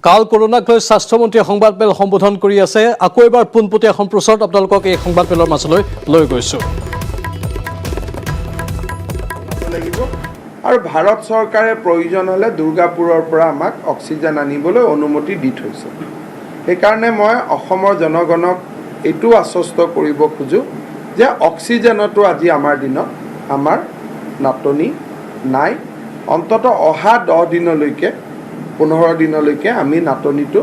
কাল কৰোনাক লৈ স্বাস্থ্যমন্ত্ৰীয়ে সংবাদমেল সম্বোধন কৰি আছে। আকৌ এবাৰ পোনপটীয়া সম্প্ৰচাৰত আপোনালোকক এই সংবাদমেলৰ মাজলৈ লৈ গৈছো। আৰু ভাৰত চৰকাৰে প্ৰয়োজন হ'লে দুৰ্গাপুৰৰ পৰা আমাক অক্সিজেন আনিবলৈ অনুমতি দি থৈছে। সেইকাৰণে মই অসমৰ জনগণক এইটো আশ্বস্ত কৰিব খোজো যে অক্সিজেনতো আজি আমাৰ দিনত আমাৰ নাটনি নাই। অন্তত অহা 10 দিনলৈকে 15 দিনলৈকে আমি নাটনিটো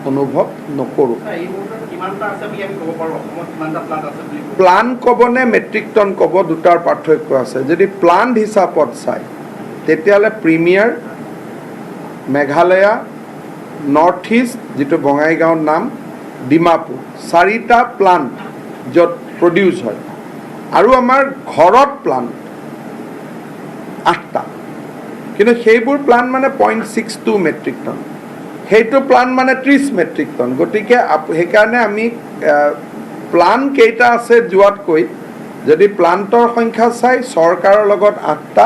অনুভৱ নকৰোঁ। প্লান ক'বনে মেট্ৰিক টন ক'ব, দুটাৰ পাৰ্থক্য আছে। যদি প্লান্ট হিচাপত চায় তেতিয়াহ'লে প্ৰিমিয়াৰ, মেঘালয়া, নৰ্থ ইষ্ট যিটো বঙাইগাঁৱৰ নাম, ডিমাপুৰ, 4টা প্লান্ট য'ত প্ৰডিউচ হয়। আৰু আমাৰ ঘৰত প্লান্ট 8টা, কিন্তু সেইবোৰ প্লান্ট মানে 0.62 মেট্ৰিক টন, সেইটো প্লান্ট মানে 30 মেট্ৰিক টন। গতিকে সেইকাৰণে আমি প্লান্ট কেইটা আছে যোৱাতকৈ যদি প্লান্টৰ সংখ্যা চাই চৰকাৰৰ লগত 8টা,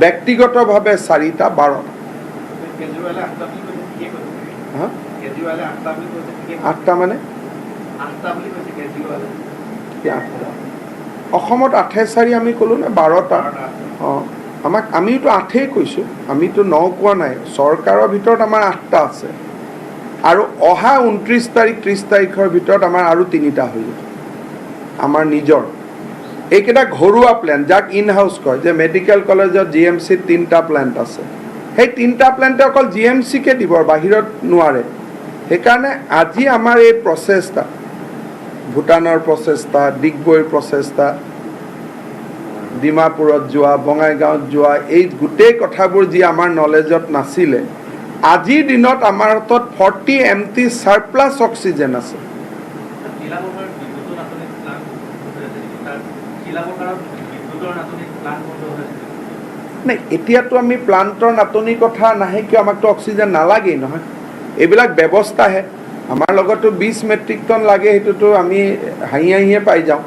ব্যক্তিগতভাৱে 4টা, 12টা। 8টা মানে অসমত 8-4 আমি ক'লোঁ নে 12টা? অঁ, আমিতো 8ই কৈছোঁ, আমিতো 9 কোৱা নাই। চৰকাৰৰ ভিতৰত আমাৰ 8টা আছে আৰু অহা 29 তাৰিখ 30 তাৰিখৰ ভিতৰত আমাৰ আৰু 3টা হৈ যাব আমাৰ নিজৰ। এইকেইটা ঘৰুৱা প্লেণ্ট, যাক ইন হাউচ কয়, যে মেডিকেল কলেজত GMCত 3টা প্লেণ্ট আছে। সেই 3টা প্লেণ্টে অকল GMCকে দিব, বাহিৰত নোৱাৰে। সেইকাৰণে আজি আমাৰ এই প্ৰচেষ্টা, ভূটানৰ প্ৰচেষ্টা, ডিগবৈৰ প্ৰচেষ্টা, ডিমাপুৰত যোৱা, বঙাইগাঁৱত যোৱা, এই গোটেই কথাবোৰ যি আমাৰ নলেজত নাছিলে, আজিৰ দিনত আমাৰ হাতত 40 MT চাৰপ্লাছ অক্সিজেন আছে। নাই, এতিয়াতো আমি প্লান্টৰ নাটনিৰ কথা নাহে কিয়, আমাকতো অক্সিজেন নালাগেই নহয়, এইবিলাক ব্যৱস্থাহে। আমাৰ লগতো 20 মেট্ৰিক টন লাগে, সেইটোতো আমি হাঁহিয়ে পাই যাওঁ।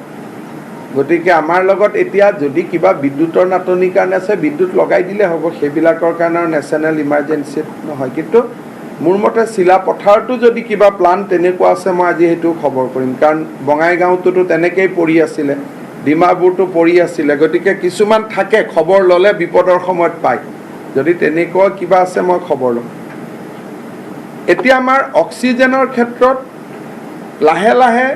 গতিকে আমাৰ লগত এতিয়া যদি কিবা বিদ্যুতৰ নাটনিৰ কাৰণে আছে, বিদ্যুৎ লগাই দিলে হ'ব, সেইবিলাকৰ কাৰণে নেশ্যনেল ইমাৰ্জেঞ্চিত নহয়। কিন্তু মোৰ মতে চিলাপথাৰতো যদি কিবা প্লান্ট তেনেকুৱা আছে, মই আজি সেইটো খবৰ কৰিম। কাৰণ বঙাইগাঁৱটোতো তেনেকেই পৰি আছিলে, ডিমাপুৰটো পৰি আছিলে। গতিকে কিছুমান থাকে, খবৰ ল'লে বিপদৰ সময়ত পায়। যদি তেনেকুৱা কিবা আছে মই খবৰ ল'ম। এতিয়া আমাৰ অক্সিজেনৰ ক্ষেত্ৰত লাহে লাহে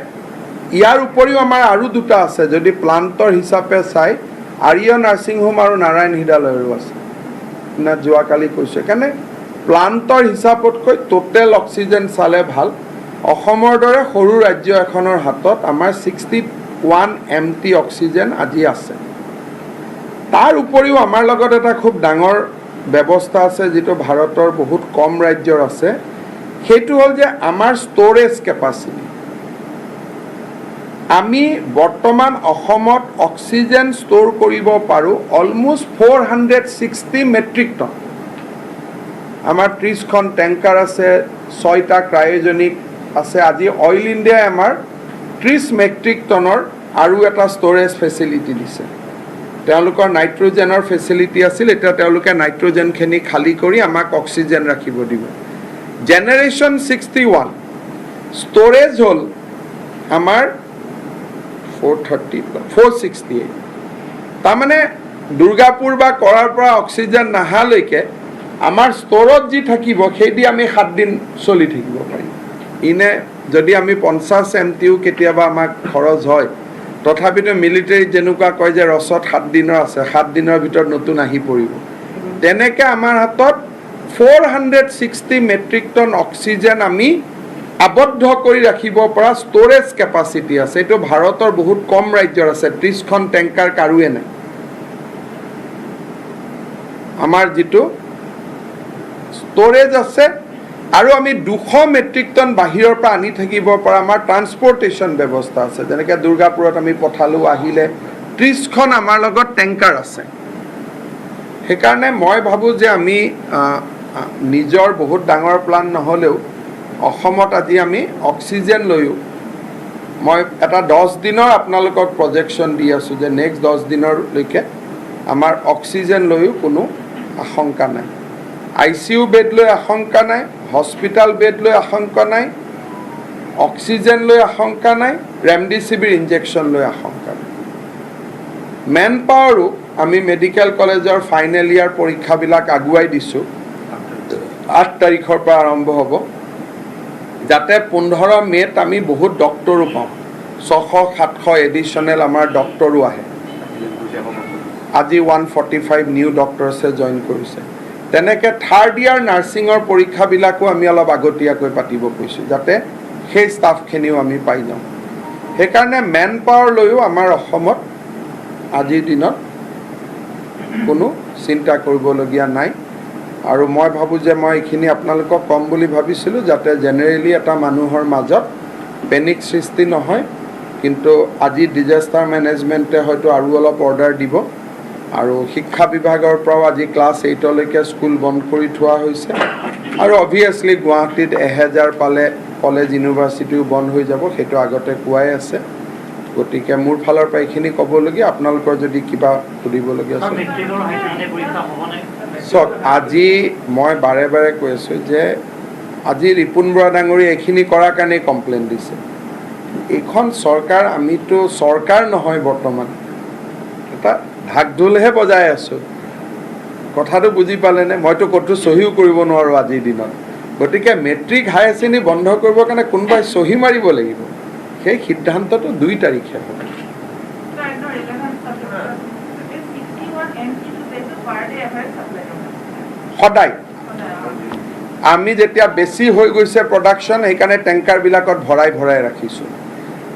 ইয়াৰ উপৰিও আমাৰ আৰু 2টা আছে। যদি প্লান্টৰ হিচাপে চাই, আৰ্য নাৰ্ছিং হোম আৰু নাৰায়ণ হৃদয়ালয়ৰো আছে, যোৱাকালি কৈছোঁ। সেইকাৰণে প্লান্টৰ হিচাপতকৈ টোটেল অক্সিজেন চালে ভাল। অসমৰ দৰে সৰু ৰাজ্য এখনৰ হাতত আমাৰ 61 MT অক্সিজেন আজি আছে। তাৰ উপৰিও আমাৰ লগত এটা খুব ডাঙৰ ব্যৱস্থা আছে, যিটো ভাৰতৰ বহুত কম ৰাজ্যৰ আছে। সেইটো হ'ল যে আমাৰ ষ্ট'ৰেজ কেপাচিটি। আমি বৰ্তমান অসমত অক্সিজেন ষ্ট'ৰ কৰিব পাৰোঁ অলমষ্ট 460 মেট্ৰিক টন। আমাৰ 30খন টেংকাৰ আছে, 6টা ক্ৰায়জেনিক আছে। আজি অইল ইণ্ডিয়াই আমাৰ 30 মেট্ৰিক টনৰ আৰু এটা ষ্ট'ৰেজ ফেচিলিটি দিছে। তেওঁলোকৰ নাইট্ৰজেনৰ ফেচিলিটি আছিল, এতিয়া তেওঁলোকে নাইট্ৰজেনখিনি খালী কৰি আমাক অক্সিজেন ৰাখিব দিব। জেনেৰেশ্যন 61 ষ্ট'ৰেজ হ'ল আমাৰ 468। তাৰমানে দুৰ্গাপুৰ বা কৰাৰ পৰা অক্সিজেন নাহালৈকে আমাৰ ষ্ট'ৰত যি থাকিব, সেইদি আমি 7 দিন চলি থাকিব পাৰিম। ইনে যদি আমি 50 MTও কেতিয়াবা আমাক খৰচ হয়, তথাপিতো মিলিটাৰীত যেনেকুৱা কয় যে ৰচত 7 দিনৰ আছে, 7 দিনৰ ভিতৰত নতুন আহি পৰিব, তেনেকৈ আমাৰ হাতত 460 মেট্ৰিক টন অক্সিজেন আমি আবদ্ধ কৰি ৰাখিব পৰা ষ্ট'ৰেজ কেপাচিটি আছে। এইটো ভাৰতৰ বহুত কম ৰাজ্যৰ আছে, 30খন টেংকাৰ কাৰোৱে নাই। আমাৰ যিটো ষ্ট'ৰেজ আছে, আৰু আমি 200 মেট্ৰিক টন বাহিৰৰ পৰা আনি থাকিব পৰা আমাৰ ট্ৰান্সপৰ্টেশ্যন ব্যৱস্থা আছে। যেনেকৈ দুৰ্গাপুৰত আমি পঠালোঁ, আহিলে 30খন আমাৰ লগত টেংকাৰ আছে। সেইকাৰণে মই ভাবোঁ যে আমি নিজৰ বহুত ডাঙৰ প্লান নহ'লেও অসমত আজি আমি অক্সিজেন লৈও, মই এটা 10 দিনৰ আপোনালোকক প্ৰজেকশ্যন দি আছোঁ যে নেক্সট 10 দিনলৈকে আমাৰ অক্সিজেন লৈও কোনো আশংকা নাই। ICU বেড লৈ আশংকা নাই, হস্পিটেল বেড লৈ আশংকা নাই, অক্সিজেন লৈ আশংকা নাই, ৰেমডিচিভিৰ ইনজেকশ্যন লৈ আশংকা নাই। মেন পাৱাৰো আমি মেডিকেল কলেজৰ ফাইনেল ইয়াৰ পৰীক্ষাবিলাক আগুৱাই দিছোঁ, 8 তাৰিখৰ পৰা আৰম্ভ হ'ব, যাতে 15 মে'ত আমি বহুত ডক্টৰো পাওঁ। 600-700 এডিশ্যনেল আমাৰ ডক্টৰো আহে। আজি 145 নিউ ডক্টৰছে জইন কৰিছে। তেনেকৈ থাৰ্ড ইয়াৰ নাৰ্ছিঙৰ পৰীক্ষাবিলাকো আমি অলপ আগতীয়াকৈ পাতিব কৈছোঁ, যাতে সেই ষ্টাফখিনিও আমি পাই যাওঁ। সেইকাৰণে মেন পাৱাৰ লৈও আমাৰ অসমত আজিৰ দিনত কোনো চিন্তা কৰিবলগীয়া নাই। আৰু মই ভাবোঁ যে মই এইখিনি আপোনালোকক ক'ম বুলি ভাবিছিলোঁ, যাতে জেনেৰেলি এটা মানুহৰ মাজত পেনিক সৃষ্টি নহয়। কিন্তু আজি ডিজাষ্টাৰ মেনেজমেণ্টে হয়তো আৰু অলপ অৰ্ডাৰ দিব। আৰু শিক্ষা বিভাগৰ পৰাও আজি ক্লাছ 8লৈকে স্কুল বন্ধ কৰি থোৱা হৈছে। আৰু অভিয়াছলি গুৱাহাটীত 1000 পালে কলেজ ইউনিভাৰ্চিটিও বন্ধ হৈ যাব, সেইটো আগতে কোৱাই আছে। গতিকে মোৰ ফালৰ পৰা এইখিনি ক'বলগীয়া। আপোনালোকৰ যদি কিবা সুধিবলগীয়া আছে। চাওক, আজি মই বাৰে বাৰে কৈ আছোঁ যে আজি ৰিপুণ বৰা ডাঙৰীয়া এইখিনি কৰাৰ কাৰণেই কমপ্লেইন দিছে। এইখন চৰকাৰ, আমিতো চৰকাৰ নহয়, বৰ্তমান এটা ঢাক ঢোলহে বজাই আছোঁ। কথাটো বুজি পালেনে? মইতো ক'তো চহীও কৰিব নোৱাৰোঁ আজিৰ দিনত। গতিকে মেট্ৰিক হায়াৰ ছেকেণ্ডেৰী বন্ধ কৰিবৰ কাৰণে কোনোবাই চহী মাৰিব লাগিব। সেই সিদ্ধান্তটো 2 তাৰিখে হ'ব। সদায় আমি যেতিয়া বেছি হৈ গৈছে প্ৰডাকশ্যন, সেইকাৰণে টেংকাৰবিলাকত ভৰাই ভৰাই ৰাখিছোঁ।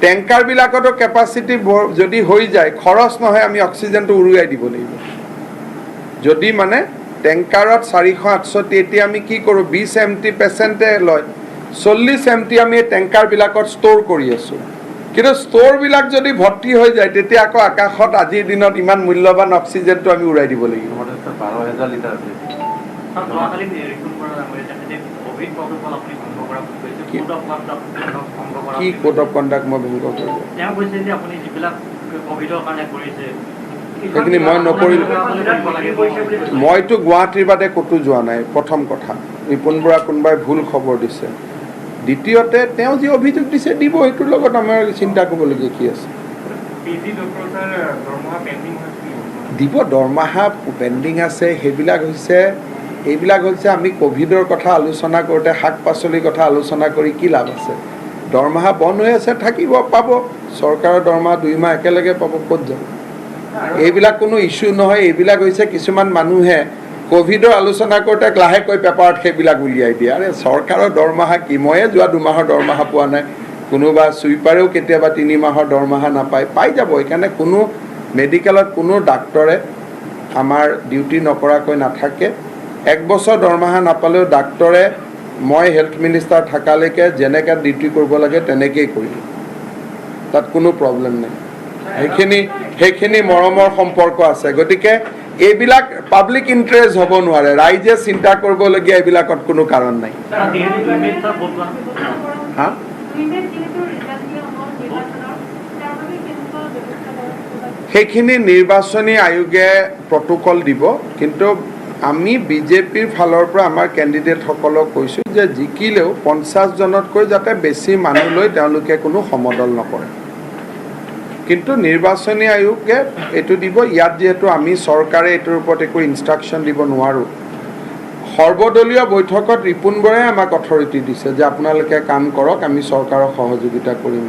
টেংকাৰবিলাকতো কেপাচিটি যদি হৈ যায়, খৰচ নহয়, আমি অক্সিজেনটো উৰুৱাই দিব লাগিব। যদি মানে টেংকাৰত 400-800, এতিয়া আমি কি কৰোঁ, 20 MT পেচেণ্টে লয়, 40 MT আমি টেংকাৰবিলাকত ষ্ট'ৰ কৰি আছোঁ। কিন্তু ষ্ট'ৰবিলাক যদি ভৰ্তি হৈ যায়, তেতিয়া আকৌ আকাশত আজিৰ দিনত ইমান মূল্যৱান অক্সিজেনটো আমি উৰাই দিব লাগিব। 12,000 লিটাৰ আছে। কি কোড অফ কণ্ডাক্ট মই ভংগ কৰিলোঁ? সেইখিনি মই নকৰিলোঁ। মইতো গুৱাহাটীৰ বাদে ক'তো যোৱা নাই। প্ৰথম কথা, ৰিপুণ বৰা কোনোবাই ভুল খবৰ দিছে। দ্বিতীয়তে, তেওঁ যি অভিযোগ দিছে দিব, সেইটোৰ লগত আমাৰ চিন্তা কৰিবলগীয়া কি আছে? দিব, দৰমহা পেণ্ডিং আছে। এইবিলাক হৈছে আমি ক'ভিডৰ কথা আলোচনা কৰোঁতে শাক পাচলিৰ কথা আলোচনা কৰি কি লাভ আছে? দৰমহা বন্ধ হৈ আছে, থাকিব, পাব। চৰকাৰৰ দৰমহা 2 মাহ একেলগে পাব, ক'ত যাব? এইবিলাক কোনো ইছ্যু নহয়। এইবিলাক হৈছে কিছুমান মানুহে ক'ভিডৰ আলোচনা কৰোঁতে লাহেকৈ পেপাৰত সেইবিলাক উলিয়াই দিয়ে। আৰে চৰকাৰৰ দৰমহা কি? ময়ে যোৱা 2 মাহৰ দৰমহা পোৱা নাই। কোনোবা চুইপাৰেও কেতিয়াবা 3 মাহৰ দৰমহা নাপায়, পাই যাব। সেইকাৰণে কোনো মেডিকেলত কোনো ডাক্তৰে আমাৰ ডিউটি নকৰাকৈ নাথাকে। 1 বছৰ দৰমহা নাপালেও ডাক্তৰে মই হেল্থ মিনিষ্টাৰ থকালৈকে যেনেকৈ ডিউটি কৰিব লাগে তেনেকেই কৰিম, তাত কোনো প্ৰব্লেম নাই। সেইখিনি মৰমৰ সম্পৰ্ক আছে। গতিকে এইবিলাক পাব্লিক ইণ্টাৰেষ্ট হ'ব নোৱাৰে। ৰাইজে চিন্তা কৰিবলগীয়া এইবিলাকত কোনো কাৰণ নাই। হা? সেইখিনি নিৰ্বাচনী আয়োগে প্ৰট'কল দিব। কিন্তু আমি বিজেপিৰ ফালৰ পৰা আমাৰ কেণ্ডিডেটসকলক কৈছোঁ যে জিকিলেও 50 জনতকৈ যাতে বেছি মানুহ লৈ তেওঁলোকে কোনো সমদল নকৰে। কিন্তু নিৰ্বাচনী আয়োগে এইটো দিব। ইয়াত যিহেতু আমি চৰকাৰে এইটোৰ ওপৰত একো ইনষ্ট্ৰাকশ্যন দিব নোৱাৰোঁ। সৰ্বদলীয় বৈঠকত ৰিপুণ বৰাই আমাক অথৰিটি দিছে যে আপোনালোকে কাম কৰক, আমি চৰকাৰক সহযোগিতা কৰিম।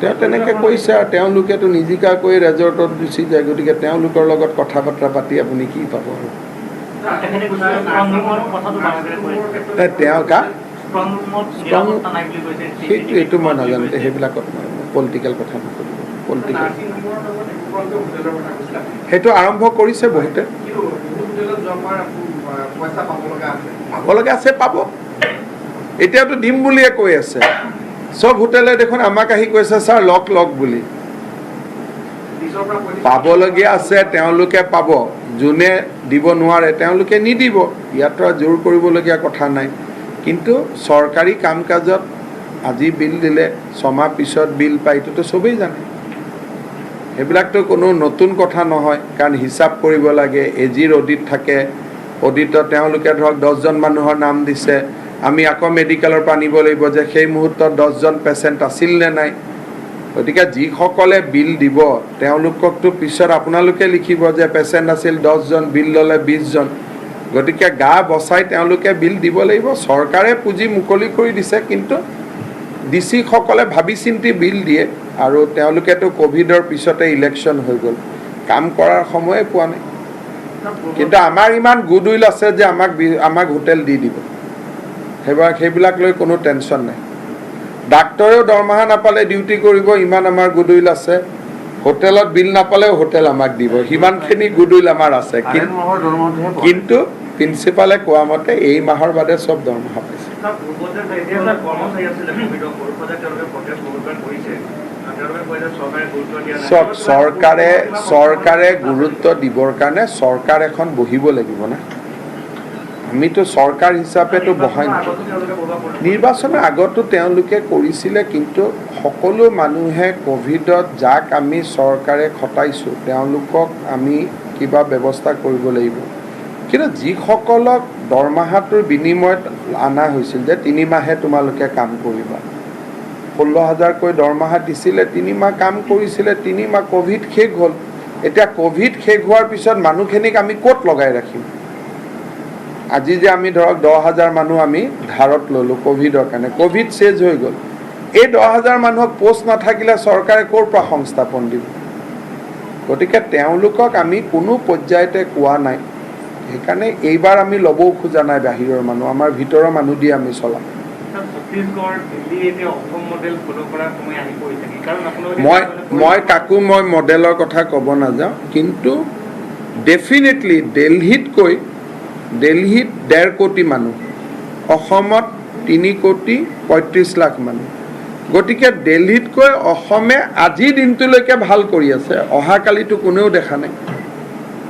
তেওঁ তেনেকৈ কৈছে, আৰু তেওঁলোকেতো নিজিকাকৈ ৰেজৰ্টত গুচি যায়। গতিকে তেওঁলোকৰ লগত কথা বতৰা পাতি আপুনি কি পাব? আৰু তেওঁ এইটো মই নাজানো, সেইবিলাকত পলিটিকেল কথা নকৰিব। পলিটিকেল সেইটো আৰম্ভ কৰিছে বহুতে। পাব লগা আছে, পাব। এতিয়াতো দিম বুলিয়ে কৈ আছে। চব হোটেলে দেখোন আমাক আহি কৈছে ছাৰ লওক বুলি। পাবলগীয়া আছে, তেওঁলোকে পাব। যোনে দিব নোৱাৰে তেওঁলোকে নিদিব। ইয়াত জোৰ কৰিবলগীয়া কথা নাই। কিন্তু চৰকাৰী কাম কাজত আজি বিল দিলে 6 মাহ পিছত বিল পায়, এইটোতো চবেই জানে। সেইবিলাকতো কোনো নতুন কথা নহয়, কাৰণ হিচাপ কৰিব লাগে, এজিৰ অডিট থাকে, অডিটত তেওঁলোকে ধৰক 10জন মানুহৰ নাম দিছে, আমি আকৌ মেডিকেলৰ পৰা আনিব লাগিব যে সেই মুহূৰ্তত 10জন পেচেণ্ট আছিল নে নাই। গতিকে যিসকলে বিল দিব তেওঁলোককতো পিছত আপোনালোকে লিখিব যে পেচেণ্ট আছিল 10জন, বিল ল'লে 20জন। গতিকে গা বচাই তেওঁলোকে বিল দিব লাগিব। চৰকাৰে পুঁজি মুকলি কৰি দিছে, কিন্তু ডিচিসকলে ভাবি চিন্তি বিল দিয়ে, আৰু তেওঁলোকেতো ক'ভিডৰ পিছতে ইলেকশ্যন হৈ গ'ল, কাম কৰাৰ সময়ে পোৱা নাই। কিন্তু আমাৰ ইমান গুডউইল আছে যে আমাক হোটেল দি দিব, সেইবিলাক লৈ কোনো টেনশ্যন নাই। ডাক্তৰেও দৰমহা নাপালে ডিউটি কৰিব, ইমান আমাৰ গুডউইল আছে। হোটেলত বিল নাপালেও হোটেল আমাক দিব, সিমানখিনি গুডউইল আমাৰ আছে। কিন্তু প্ৰিন্সিপালে কোৱা মতে এই মাহৰ বাদে চব দৰমহা পাইছে। চৰকাৰে গুৰুত্ব দিবৰ কাৰণে চৰকাৰ এখন বহিব লাগিব না। আমিতো চৰকাৰ হিচাপেতো বহাই নিৰ্বাচনৰ আগতো তেওঁলোকে কৰিছিলে, কিন্তু সকলো মানুহে ক'ভিডত যাক আমি চৰকাৰে খটাইছোঁ তেওঁলোকক আমি কিবা ব্যৱস্থা কৰিব লাগিব। কিন্তু যিসকলক দৰমহাটোৰ বিনিময়ত অনা হৈছিল যে 3 মাহে তোমালোকে কাম কৰিবা, 16,000কৈ দৰমহা দিছিলে, 3 মাহ কাম কৰিছিলে, 3 মাহ ক'ভিড শেষ হ'ল। এতিয়া ক'ভিড শেষ হোৱাৰ পিছত মানুহখিনিক আমি ক'ত লগাই ৰাখিম? আজি যে আমি ধৰক 10,000 মানুহ আমি ধাৰত ল'লোঁ ক'ভিডৰ কাৰণে, ক'ভিড চেজ হৈ গ'ল। এই 10,000 মানুহক পোষ্ট নাথাকিলে চৰকাৰে ক'ৰ পৰা সংস্থাপন দিব? গতিকে তেওঁলোকক আমি কোনো পৰ্যায়তে কোৱা নাই। সেইকাৰণে এইবাৰ আমি ল'বও খোজা নাই বাহিৰৰ মানুহ, আমাৰ ভিতৰৰ মানুহ দি আমি চলাম। মই মডেলৰ কথা ক'ব নাযাওঁ, কিন্তু ডেফিনেটলি দিল্লীত 1.5 কোটি মানুহ, অসমত 3,35 লাখ মানুহ। গতিকে দিল্লীতকৈ অসমে আজিৰ দিনটোলৈকে ভাল কৰি আছে, অহাকালিতো কোনেও দেখা নাই।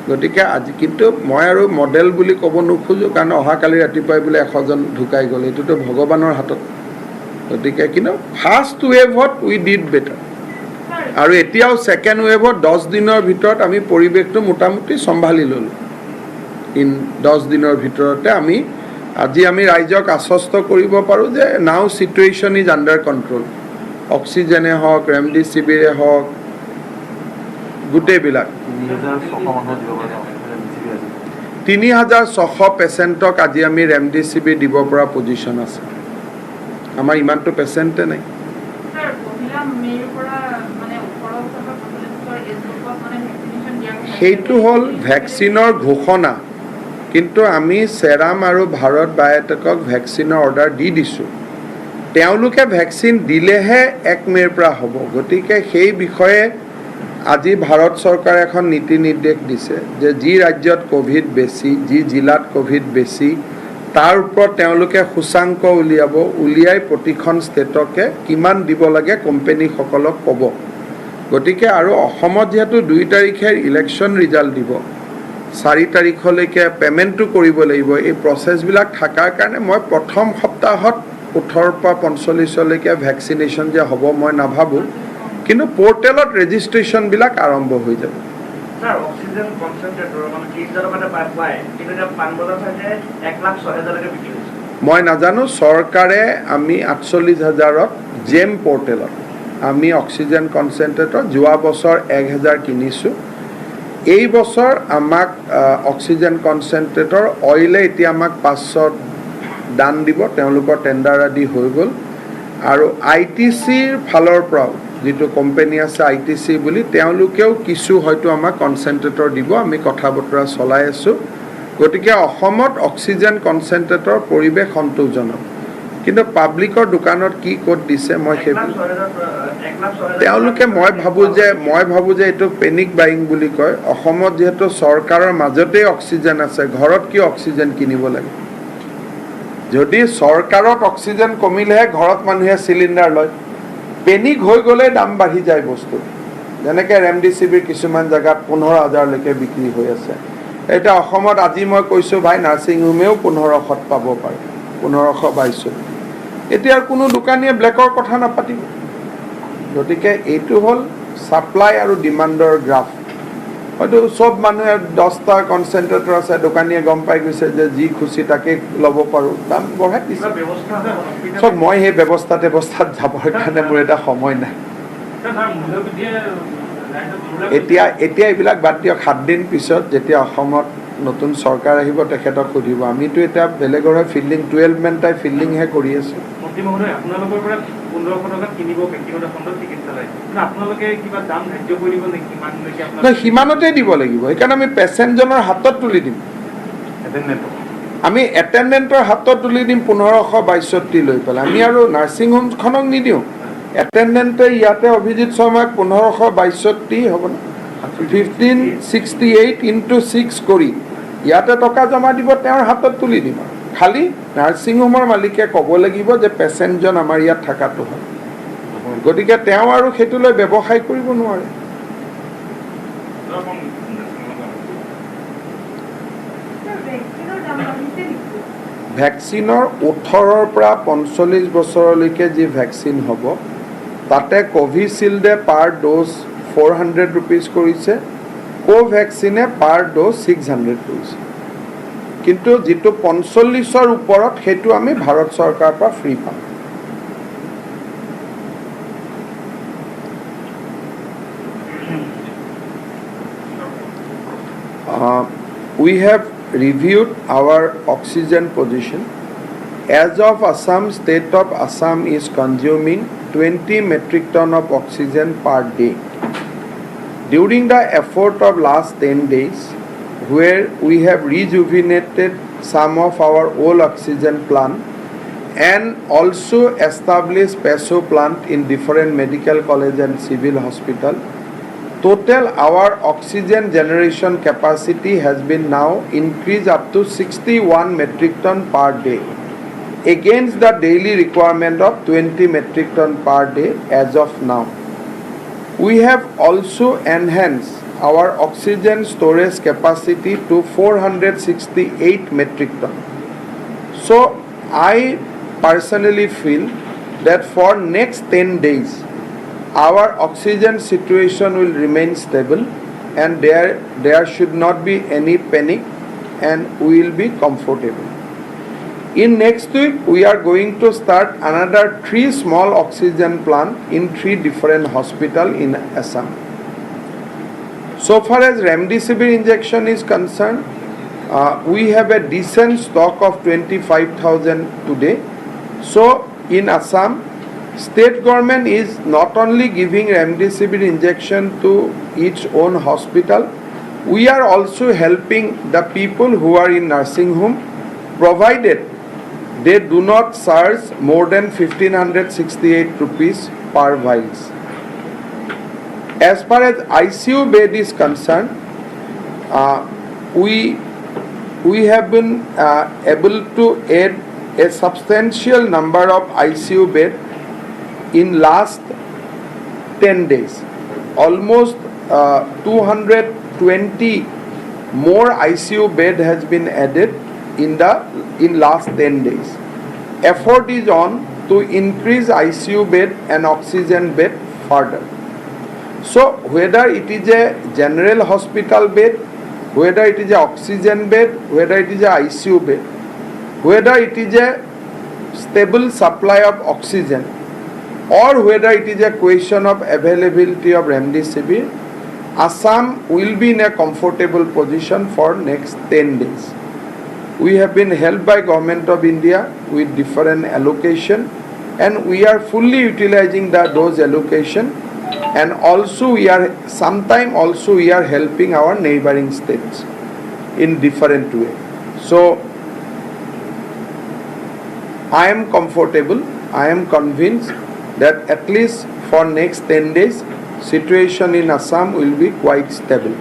গতিকে আজি কিন্তু মই আৰু মডেল বুলি ক'ব নোখোজোঁ, কাৰণ অহাকালি ৰাতিপুৱাই বোলে 100জন ঢুকাই গ'ল, এইটোতো ভগৱানৰ হাতত। গতিকে কিন্তু ফাৰ্ষ্ট ৱেভত উই ডিড বেটাৰ, আৰু এতিয়াও ছেকেণ্ড ৱেভত 10 দিনৰ ভিতৰত আমি পৰিৱেশটো মোটামুটি চম্ভালি ল'লোঁ। 10 দিনৰ ভিতৰতে আজি আমি ৰাইজক আশ্বস্ত কৰিব পাৰোঁ যে নাও চিটুৱেশ্যন ইজ আণ্ডাৰ কণ্ট্ৰল। অক্সিজেনে হওক, ৰেমডিচিভিৰে হওক, গোটেইবিলাক 3,600 পেচেণ্টক আজি আমি ৰেমডিচিভিৰ দিব পৰা পজিশ্যন আছে। আমাৰ ইমানটো পেচেণ্টে নাই। সেইটো হ'ল ভেকচিনৰ ঘোষণা, কিন্তু আমি ছেৰাম আৰু ভাৰত বায়'টেকক ভেকচিনৰ অৰ্ডাৰ দি দিছোঁ। তেওঁলোকে ভেকচিন দিলেহে 1 মে'ৰ পৰা হ'ব। গতিকে সেই বিষয়ে আজি ভাৰত চৰকাৰে এখন নীতি নিৰ্দেশ দিছে যে যি ৰাজ্যত ক'ভিড বেছি, যি জিলাত ক'ভিড বেছি, তাৰ ওপৰত তেওঁলোকে সূচাংক উলিয়াই প্ৰতিখন ষ্টেটকে কিমান দিব লাগে কোম্পেনীসকলক ক'ব। গতিকে আৰু অসমত যিহেতু 2 তাৰিখে ইলেকশ্যন ৰিজাল্ট দিব, 4 তাৰিখলৈকে পে'মেণ্টটো কৰিব লাগিব, এই প্ৰচেছবিলাক থকাৰ কাৰণে মই প্ৰথম সপ্তাহত 18 পৰা 45লৈকে ভেকচিনেশ্যন যে হ'ব মই নাভাবোঁ, কিন্তু পৰ্টেলত ৰেজিষ্ট্ৰেশ্যনবিলাক আৰম্ভ হৈ যাব। মই নাজানো, চৰকাৰে আমি 48,000ত জেম পৰ্টেলত আমি অক্সিজেন কনচেণ্ট্ৰেটৰ যোৱা বছৰ 1,000 কিনিছোঁ। এই বছৰ আমাক অক্সিজেন কনচেণ্ট্ৰেটৰ অইলে এতিয়া আমাক 500 দান দিব, তেওঁলোকৰ টেণ্ডাৰ আদি হৈ গ'ল। আৰু ITCৰ ফালৰ পৰাও যিটো কোম্পানী আছে ITC বুলি, তেওঁলোকেও কিছু হয়তো আমাক কনচেণ্ট্ৰেটৰ দিব, আমি কথা বতৰা চলাই আছোঁ। গতিকে অসমত অক্সিজেন কনচেণ্ট্ৰেটৰ পৰিৱেশ সন্তোষজনক, কিন্তু পাব্লিকৰ দোকানত কি ক'ত দিছে মই সেইবোৰ তেওঁলোকে মই ভাবোঁ যে এইটো পেনিক বাইং বুলি কয়। অসমত যিহেতু চৰকাৰৰ মাজতেই অক্সিজেন আছে, ঘৰত কিয় অক্সিজেন কিনিব লাগে? যদি চৰকাৰত অক্সিজেন কমিলেহে ঘৰত মানুহে চিলিণ্ডাৰ লয়। পেনিক হৈ গ'লে দাম বাঢ়ি যায় বস্তু। যেনেকৈ ৰেমডিচিভিৰ কিছুমান জেগাত 15,000লৈকে বিক্ৰী হৈ আছে। এতিয়া অসমত আজি মই কৈছোঁ ভাই, নাৰ্ছিং হোমেও 1500ত পাব পাৰে, 1522। এতিয়া কোনো দোকানীয়ে ব্লেকৰ কথা নাপাতিব। গতিকে এইটো হ'ল ছাপ্লাই আৰু ডিমাণ্ডৰ গ্ৰাফ। হয়তো চব মানুহে 10টা কনচেন্ট্ৰেটৰ আছে, দোকানীয়ে গম পাই গৈছে যে যি খুচি তাকে ল'ব পাৰোঁ, দাম বঢ়াই দিছে। চব মই সেই ব্যৱস্থাত যাবৰ কাৰণে মোৰ এটা সময় নাই। এতিয়া এইবিলাক বাদ দিয়ক, 7 দিন পিছত যেতিয়া অসমত নতুন চৰকাৰ আহিব তেখেতক সুধিব। আমিতো এতিয়া বেলেগৰ হৈ ফিল্ডিং 12 মেন টাই ফিল্ডিংহে কৰি আছোঁ। মন্ত্ৰী মহোদয়, আপোনালোকৰ পৰা 1500 টকাত কিনিব ব্যক্তিগত খণ্ডৰ চিকিৎসালয়, আপোনালোকে কিবা দাম ধাৰ্য কৰিব নেকি? নহয়, সিমানতে দিব লাগিব। সেইকাৰণে আমি পেচেণ্টজনৰ হাতত তুলি দিম। আমি এটেণ্ডেণ্টৰ হাতত তুলি দিম 1562 লৈ পেলাই। আমি আৰু নাৰ্ছিং হোমখনক নিদিওঁ। এটেণ্ডেণ্টে ইয়াতে অভিজিৎ শৰ্মাক 1562 হ'ব না, 1568 × 6 কৰি ইয়াতে টকা জমা দিব, তেওঁৰ হাতত তুলি দিম। খালি নাৰ্ছিং হোমৰ মালিকে ক'ব লাগিব যে পেচেণ্টজন আমাৰ ইয়াত থকাটো হয়। গতিকে তেওঁ আৰু সেইটো লৈ ব্যৱসায় কৰিব নোৱাৰে। ভেকচিনৰ 18ৰ পৰা 45 বছৰলৈকে যি ভেকচিন হ'ব, তাতে কোভিচিল্ডে পাৰ ড'জ 400 rupees কৰিছে, কোভেক্সিনে পাৰ ড'জ 600 কৰিছে। কিন্তু যিটো 45ৰ ওপৰত সেইটো আমি ভাৰত চৰকাৰৰ পৰা ফ্ৰী পাম। We have reviewed our oxygen position. As of Assam, state of Assam is consuming 20 metric ton of oxygen per day. During the effort of last 10 days, where we have rejuvenated some of our old oxygen plant and also established PESO plant in different medical college and civil hospital, total our oxygen generation capacity has been now increased up to 61 metric ton per day against the daily requirement of 20 metric ton per day as of now. We have also enhanced our oxygen storage capacity to 468 metric ton. So I personally feel that for next 10 days our oxygen situation will remain stable and there should not be any panic and we will be comfortable. In next week we are going to start another 3 small oxygen plant in 3 different hospitals in Assam. So far as remdesivir injection is concerned, we have a decent stock of 25,000 today. So in Assam, state government is not only giving remdesivir injection to its own hospital, we are also helping the people who are in nursing home, provided they do not charge more than 1568 rupees per vials. As far as ICU bed is concerned, we have been able to add a substantial number of ICU bed in last 10 days. Almost 220 more ICU bed has been added in last 10 days. Effort is on to increase ICU bed and oxygen bed further. So whether it is a general hospital bed, whether it is a oxygen bed, whether it is a ICU bed, whether it is a stable supply of oxygen, or whether it is a question of availability of remdesivir, Assam will be in a comfortable position for next 10 days. We have been helped by Government of India with different allocation and we are fully utilizing those allocation, and also we are helping our neighboring states in different way. So I am comfortable, I am convinced that at least for next 10 days situation in Assam will be quite stable.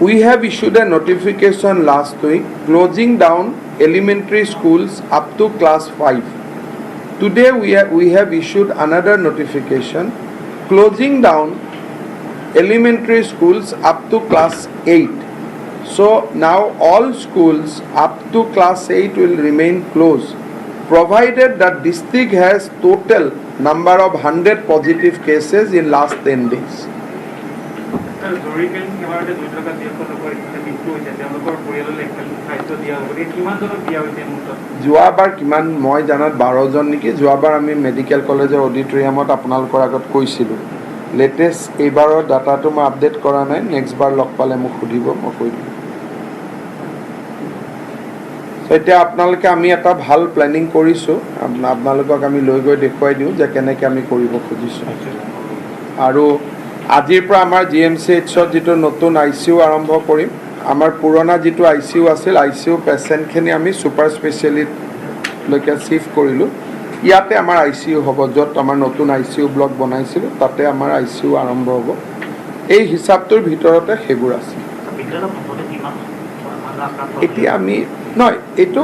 We have issued a notification last week closing down elementary schools up to class 5. Today we have issued another notification closing down elementary schools up to class 8. So now all schools up to class 8 will remain closed provided that district has total number of 100 positive cases in last 10 days. জৰুৰীকালীন সেৱাতে 2 টকা যিসকল লোকৰ মৃত্যু হৈছে তেওঁলোকৰ পৰিয়াললৈ খাদ্য দিয়া হ'ব কিমানজনক দিয়া হৈছে মুঠত যোৱাবাৰ কিমান মই জানাত 12 জন নেকি যোৱাবাৰ আমি মেডিকেল কলেজৰ অডিটৰিয়ামত আপোনালোকৰ আগত কৈছিলোঁ লেটেষ্ট এইবাৰৰ ডাটাটো মই আপডেট কৰা নাই নেক্সট বাৰ লগ পালে মোক সুধিব মই কৈ দিম এতিয়া আপোনালোকে আমি এটা ভাল প্লেনিং কৰিছোঁ আপোনালোকক আমি লৈ গৈ দেখুৱাই দিওঁ যে কেনেকৈ আমি কৰিব খুজিছোঁ আৰু আজিৰ পৰা আমাৰ GMCHত যেটো নতুন ICU আৰম্ভ কৰিম আমাৰ পুৰণা যেটো ICU আছিল ICU পেশেন্টখিনি আমি সুপাৰ স্পেশালিষ্ট লৈকে শিফট কৰিলো ইয়াতে আমাৰ ICU হ'ব যত আমাৰ নতুন ICU ব্লক বনাইছিল তাতে আমাৰ ICU আৰম্ভ হ'ব এই হিচাপটোৰ ভিতৰতে হেবোৰ আছে এতিয়া আমি নয় এটো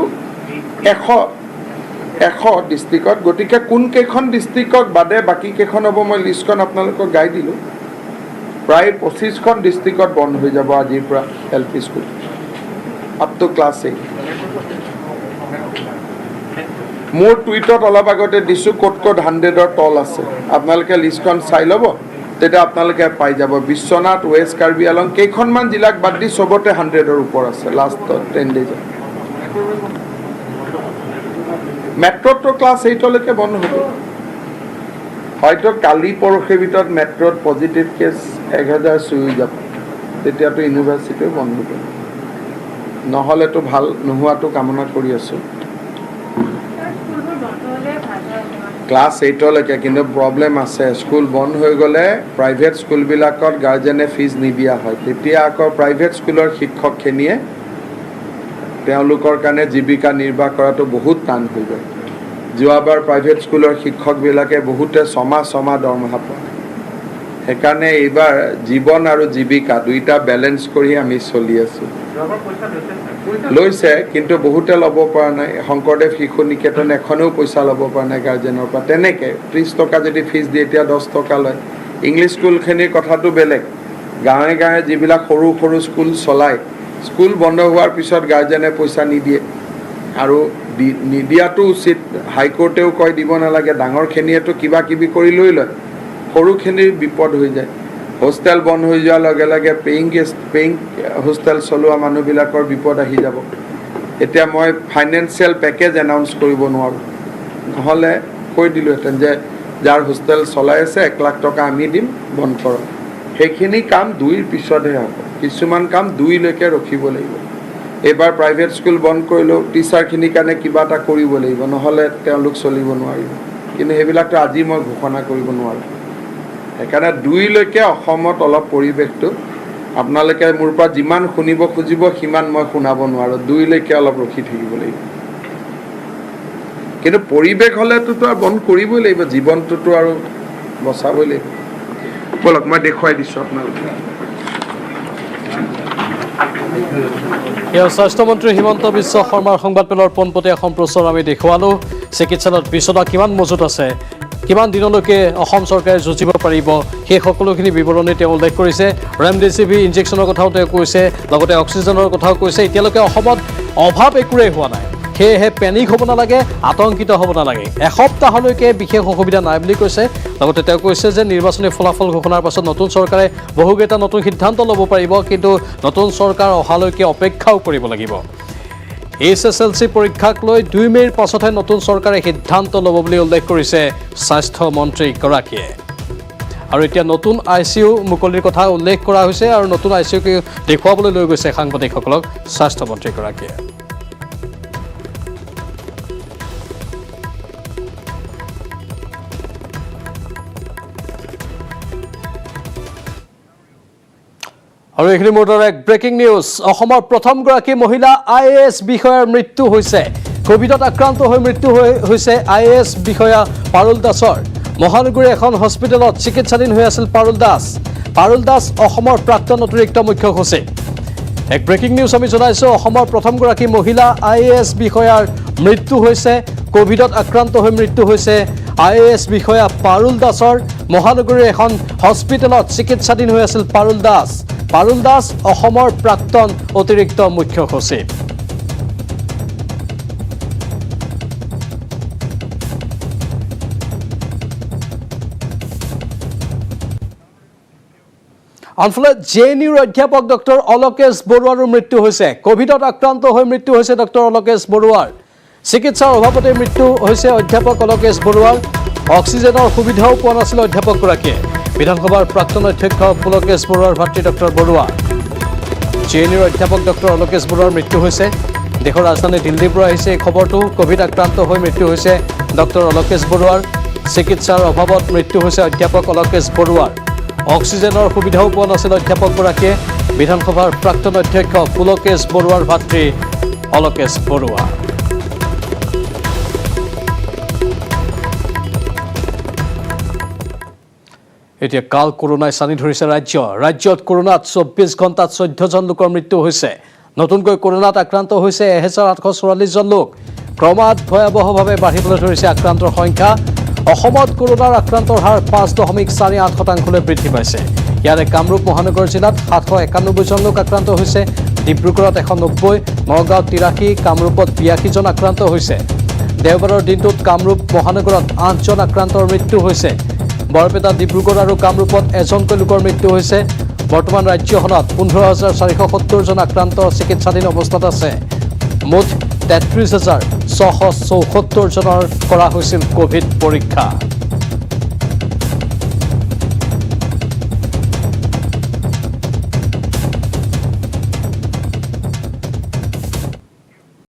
100 ডিস্ট্ৰিক্টত গটিকে কোন কেখন ডিস্ট্ৰিক্টত বাদে বাকি কেখন হ'ব মই লিষ্টখন আপোনালোকক গাই দিলো প্ৰায় 25খন ডিস্ট্ৰিক্টত বন্ধ হৈ যাব আজিৰ পৰা LP school up to class 8 মোৰ টুইটত অলপ আগতে দিছো কোট 100ৰ তল আছে আপোনালোকে লিষ্টখন চাই ল'ব তেটা আপোনালোকে পাই যাব বিশ্বনাথ ওয়েস্ট কাৰ্বি আলং কেইখনমান জিলাক বাদ দি সবতে 100ৰ ওপৰ আছে লাষ্ট 10 ডেজ মেট্ৰটো ক্লাছ 8 লৈকে বন্ধ হ'ব হয়তো কালি পৰখে ভিতৰত মেট্ৰত পজিটিভ কেছ 1000 চুই যাব তেতিয়াতো ইউনিভাৰ্চিটিও বন্ধ হ'ব নহলেতো ভাল নোহোৱাটো কামনা কৰি আছো ক্লাছ 8 লৈকে কিন্তু প্ৰবলেম আছে স্কুল বন্ধ হৈ গলে প্ৰাইভেট স্কুলবিলাকত গাৰ্জেনে ফিজ নিদিয়া হয় তেতিয়া আকৌ প্ৰাইভেট স্কুলৰ শিক্ষকখিনিয়ে তেওঁলোকৰ কাৰণে জীৱিকা নিৰ্বাহ কৰাটো বহুত টান হৈ যায় যোৱাবাৰ প্ৰাইভেট স্কুলৰ শিক্ষকবিলাকে বহুতে ছমাহ দৰমহা পায় সেইকাৰণে এইবাৰ জীৱন আৰু জীৱিকা দুইটা বেলেন্স কৰি আমি চলি আছো লৈছে কিন্তু বহুতে ল'ব পৰা নাই শংকৰদেৱ শিশু নিকেতন এখনেও পইচা ল'ব পৰা নাই গাৰ্জেনৰ পৰা তেনেকে 30 টকা যদি ফিজ দিয়ে এতিয়া 10 টকা লয় ইংলিছ স্কুলখিনিৰ কথাটো বেলেগ গাঁৱে গাঁৱে যিবিলাক সৰু সৰু স্কুল চলায় স্কুল বন্ধ হোৱাৰ পিছত গাৰ্জেনে পইচা নিদিয়ে আৰু নিদিয়াটো উচিত হাইকোৰ্টেও কয় দিব নালাগে ডাঙৰখিনিয়েতো কিবা কিবি কৰি লৈ লয় সৰুখিনিৰ বিপদ হৈ যায় হোষ্টেল বন্ধ হৈ যোৱাৰ লগে লগে পেইং হোষ্টেল চলোৱা মানুহবিলাকৰ বিপদ আহি যাব এতিয়া মই ফাইনেন্সিয়েল পেকেজ এনাউন্স কৰিব নোৱাৰো নহলে কৈ দিলোহেঁতেন যে যাৰ হোষ্টেল চলাই আছে 1 লাখ টকা আমি দিম বন্ধ কৰক সেইখিনি কাম 2ৰ পিছতহে হ'ব কিছুমান কাম 2 লৈকে ৰখিব লাগিব এবাৰ প্ৰাইভেট স্কুল বন্ধ কৰিলো টিচাৰখিনিৰ কাৰণে কিবা এটা কৰিব লাগিব নহলে তেওঁলোক চলিব নোৱাৰিব কিন্তু সেইবিলাকটো আজি মই ঘোষণা কৰিব নোৱাৰো সেইকাৰণে 2 লৈকে অসমত অলপ পৰিৱেশটো আপোনালোকে মোৰ পৰা যিমান শুনিব খুজিব সিমান মই শুনাব নোৱাৰো 2 লৈকে অলপ ৰখি থাকিব লাগিব কিন্তু পৰিৱেশ হলেতো আৰু বন্ধ কৰিবই লাগিব জীৱনটোতো আৰু বচাবই লাগিব বলক মই দেখুৱাই দিছো আপোনালোকে স্বাস্থ্যমন্ত্ৰী হিমন্ত বিশ্ব শৰ্মাৰ সংবাদমেলৰ পোনপটীয়া সম্প্ৰচাৰ আমি দেখুৱালো চিকিৎসালয়ত বিচনা কিমান মজুত আছে কিমান দিনলৈকে অসম চৰকাৰে যুঁজিব পাৰিব সেই সকলোখিনি বিৱৰণী তেওঁ উল্লেখ কৰিছে ৰেমডেছিভিৰ ইনজেকশ্যনৰ কথাও তেওঁ কৈছে লগতে অক্সিজেনৰ কথাও কৈছে এতিয়ালৈকে অসমত অভাৱ একোৰেই হোৱা নাই সেয়েহে পেনিক হ'ব নালাগে আতংকিত হ'ব নালাগে এসপ্তাহলৈকে বিশেষ অসুবিধা নাই বুলি কৈছে লগতে তেওঁ কৈছে যে নিৰ্বাচনী ফলাফল ঘোষণাৰ পাছত নতুন চৰকাৰে বহুকেইটা নতুন সিদ্ধান্ত ল'ব পাৰিব কিন্তু নতুন চৰকাৰ অহালৈকে অপেক্ষাও কৰিব লাগিব SSLC পৰীক্ষাক লৈ 2 মে'ৰ পাছতহে নতুন চৰকাৰে সিদ্ধান্ত ল'ব বুলি উল্লেখ কৰিছে স্বাস্থ্যমন্ত্ৰীগৰাকীয়ে আৰু এতিয়া নতুন ICU মুকলিৰ কথা উল্লেখ কৰা হৈছে আৰু নতুন ICU দেখুৱাবলৈ লৈ গৈছে সাংবাদিকসকলক স্বাস্থ্যমন্ত্ৰীগৰাকীয়ে আৰু এইখিনি মুহূৰ্তৰ এক ব্ৰেকিং নিউজ অসমৰ প্ৰথমগৰাকী মহিলা IAS বিষয়াৰ মৃত্যু হৈছে কোভিডত আক্ৰান্ত হৈ মৃত্যু হৈছে IAS বিষয়া পাৰুল দাসৰ মহানগৰীৰ এখন হস্পিটেলত চিকিৎসাধীন হৈ আছিল পাৰুল দাস অসমৰ প্ৰাক্তন অতিৰিক্ত মুখ্য সচিব এক ব্ৰেকিং নিউজ আমি জনাইছো অসমৰ প্ৰথমগৰাকী মহিলা IAS বিষয়াৰ মৃত্যু হৈছে কোভিডত আক্ৰান্ত হৈ মৃত্যু হৈছে IAS বিষয়া পাৰুল দাসৰ মহানগৰীৰ এখন হস্পিটেলত চিকিৎসাধীন হৈ আছিল পাৰুল দাস অসমৰ প্ৰাক্তন অতিৰিক্ত মুখ্য সচিব আনফালে JNUৰ অধ্যাপক ডক্টৰ অলোকেশ বৰুৱাৰো মৃত্যু হৈছে। কোভিডত আক্ৰান্ত হৈ মৃত্যু হৈছে ডক্টৰ অলোকেশ বৰুৱাৰ। চিকিৎসাৰ অভাৱতে মৃত্যু হৈছে অধ্যাপক অলোকেশ বৰুৱাৰ। অক্সিজেনৰ সুবিধাও পোৱা নাছিল অধ্যাপকগৰাকীয়ে। বিধানসভাৰ প্ৰাক্তন অধ্যক্ষ পুলকেশ বৰুৱাৰ ভাতৃ ডক্টৰ বৰুৱা। JNUৰ অধ্যাপক ডক্টৰ অলোকেশ বৰুৱাৰ মৃত্যু হৈছে। দেশৰ ৰাজধানী দিল্লীৰ পৰা আহিছে এই খবৰটো। কোভিড আক্ৰান্ত হৈ মৃত্যু হৈছে ডক্টৰ অলোকেশ বৰুৱাৰ। চিকিৎসাৰ অভাৱত মৃত্যু হৈছে অধ্যাপক অলোকেশ বৰুৱাৰ। অক্সিজেনৰ সুবিধাও পোৱা নাছিল অধ্যাপকগৰাকীয়ে। বিধানসভাৰ প্ৰাক্তন অধ্যক্ষ পুলকেশ বৰুৱাৰ ভাতৃ অলোকেশ বৰুৱা। এতিয়া কাল কৰোনাই চানি ধৰিছে ৰাজ্যত কৰোনাত 24 ঘণ্টাত 14 জন লোকৰ মৃত্যু হৈছে। নতুনকৈ কৰোনাত আক্ৰান্ত হৈছে 1844 জন লোক। ক্ৰমাৎ ভয়াৱহভাৱে বাঢ়িবলৈ ধৰিছে আক্ৰান্তৰ সংখ্যা। অসমত কৰোনাৰ আক্ৰান্তৰ হাৰ 5.48% বৃদ্ধি পাইছে। ইয়াৰে কামৰূপ মহানগৰ জিলাত 791 জন লোক আক্ৰান্ত হৈছে। ডিব্ৰুগড়ত 190, নগাঁৱত 83, কামৰূপত 82 জন আক্ৰান্ত হৈছে। দেওবাৰৰ দিনটোত কামৰূপ মহানগৰত 8 জন আক্ৰান্তৰ মৃত্যু হৈছে। বৰপেটা, ডিব্ৰুগড় আৰু কামৰূপত এজনকৈ লোকৰ মৃত্যু হৈছে। বৰ্তমান ৰাজ্যখনত 15,470 জন আক্ৰান্ত চিকিৎসাধীন অৱস্থাত আছে। মুঠ 33,674 জনৰ কৰা হৈছিল কোভিড পৰীক্ষা।